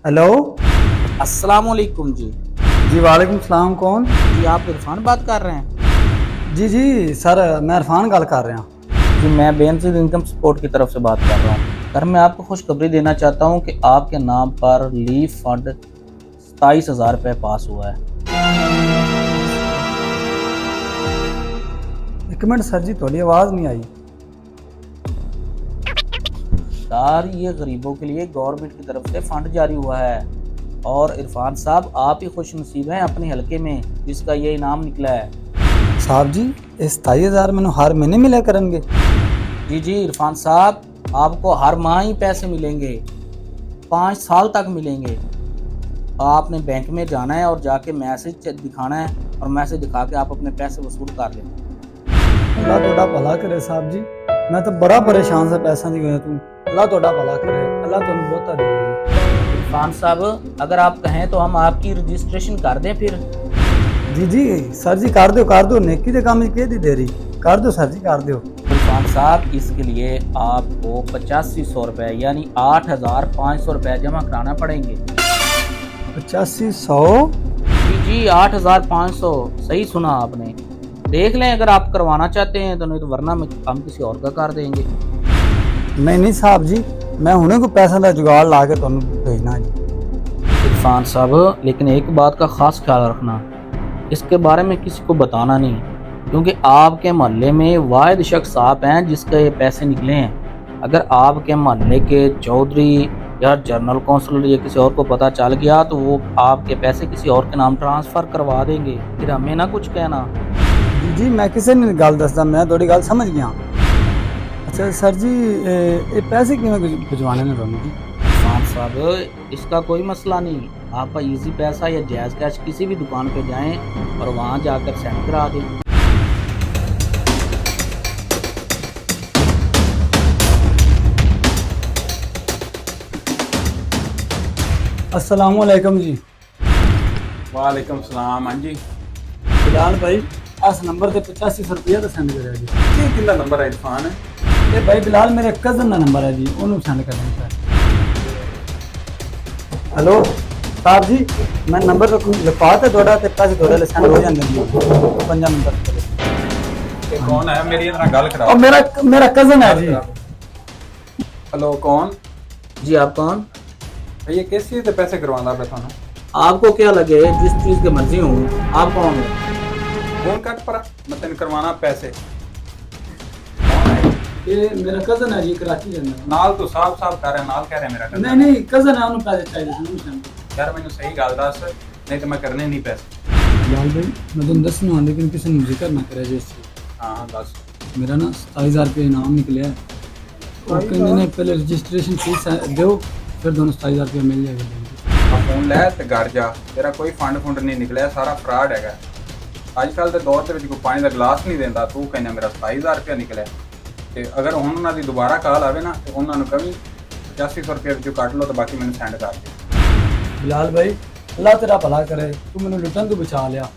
Hello. अस्सलाम वालेकुम जी। जी वालेकुम सलाम। कौन? जी आप इरफान बात कर रहे हैं? जी जी सर, मैं इरफान गल कर रहा। जी मैं बेनजीर इनकम सपोर्ट की तरफ से बात कर रहा हूँ। सर मैं आपको खुशखबरी देना चाहता हूँ कि आपके नाम पर लीफ फंड 27,000 रुपये पास हुआ है। एक मिनट सर जी, थोड़ी आवाज़ नहीं आई। सर ये गरीबों के लिए गवर्नमेंट की तरफ से फंड जारी हुआ है और इरफान साहब आप ही खुश नसीब हैं अपने हलके में जिसका ये इनाम निकला है। साहब जी, ये 27,000 मैंने हर महीने मिला करेंगे? जी इरफान साहब, आपको हर माह ही पैसे मिलेंगे, 5 साल तक मिलेंगे। आपने बैंक में जाना है और जाके मैसेज दिखाना है और मैसेज दिखा के आप अपने पैसे वसूल कर लेंगे। अल्लाह थोड़ा भला करे साहब जी, मैं तो बड़ा परेशान से पैसा नहीं गया तू। अल्लाह थोड़ा भला करे, अल्लाह तुम बहुता दे। इरफान साहब अगर आप कहें तो हम आपकी रजिस्ट्रेशन कर दें फिर। जी जी सर जी, कर दो, नेकी के काम के दी देरी कर दो सर जी, कर दो। इरफान साहब इसके लिए आपको 8500 रुपये यानी 8,500 रुपये जमा कराना पड़ेंगे। 8500? जी 8,500 सही सुना आपने। देख लें अगर आप करवाना चाहते हैं तो, नहीं तो वरना हम किसी और का कर देंगे। नहीं साहब जी, मैं हुणे को पैसा का जुगाड़ ला के तुम भेजना जी। इरफान साहब लेकिन एक बात का खास ख्याल रखना, इसके बारे में किसी को बताना नहीं, क्योंकि आपके मोहल्ले में वाहिद शख्स आप हैं जिसके ये पैसे निकले हैं। अगर आपके मोहल्ले के चौधरी या जनरल काउंसिलर या किसी और को पता चल गया तो वो आपके पैसे किसी और के नाम ट्रांसफ़र करवा देंगे, फिर हमें ना कुछ कहना। जी जी मैं किसी ने गल दसदा, मैं थोड़ी गल समझ गया। अच्छा सर जी, ये पैसे किवें भिजवाने ने तुहानू जी? खान साहब इसका कोई मसला नहीं, आपका इजी पैसा या जायज़ कैश किसी भी दुकान पे जाएं और वहाँ जाकर सेंड करा दें। अस्सलाम वालेकुम जी। वालेकुम सलाम। हाँ जी, बिलाल भाई, इस नंबर से 8500 रुपया तो सेंड करें जी। ये किंदा नंबर है इरफान? ये भाई बिलाल मेरे कजन का नंबर है जी, उन्होंने सेंड कर दें। हेलो साहब जी, मैं नंबर लिखवा तो थोड़ा ते पैसे थोड़े ले सेंड हो जाएंगे जी, 5 नंबर। ये कौन है? मेरी इतना गल और कराओ। मेरा कजन है जी। हेलो कौन? जी आप कौन? ये किस चीज़ के पैसे करवाना पे थानू? आपको क्या लगे जिस चीज़ के मर्जी हूँ, आप कौन हो? फोन कट पर मैं तेन करवाना पैसे। कौन है? ये मेरा कजन है जी, कराची रहने वाला। नाल तो साफ साफ कर रहा है, नाल कह रहे मेरा नहीं नहीं कजन है, उन्हें पैसे चाहिए थे सेंड। यार मैंने सही गल दस, नहीं तो मैं करने नहीं पैसे। बिलाल भाई मैं तुम दसना, लेकिन किसी ने जिक्र ना करे जी इससे। हाँ दस। मेरा ना 27,000 रुपये इनाम निकले है, और कहने ने पहले रजिस्ट्रेशन फीस दो, फिर दोनों 27,000 रुपये मिल जाएगा। फोन लै ते घर जा, तेरा कोई फंड फुंड नहीं निकलिया, सारा फ्रॉड है। अजकल के दौर के कोई पानी का गिलास नहीं देता, तू कहना मेरा 27,000 रुपया निकलिया। तो अगर हुण उन्हां दी दोबारा कॉल आवे ना तो उन्होंने कभी 8500 रुपये विचों कट लो तो बाकी मैंने सेंड कर दे। बिलाल भाई अल्लाह तेरा भला करे, तू मैंने लुटन तो बचा लिया।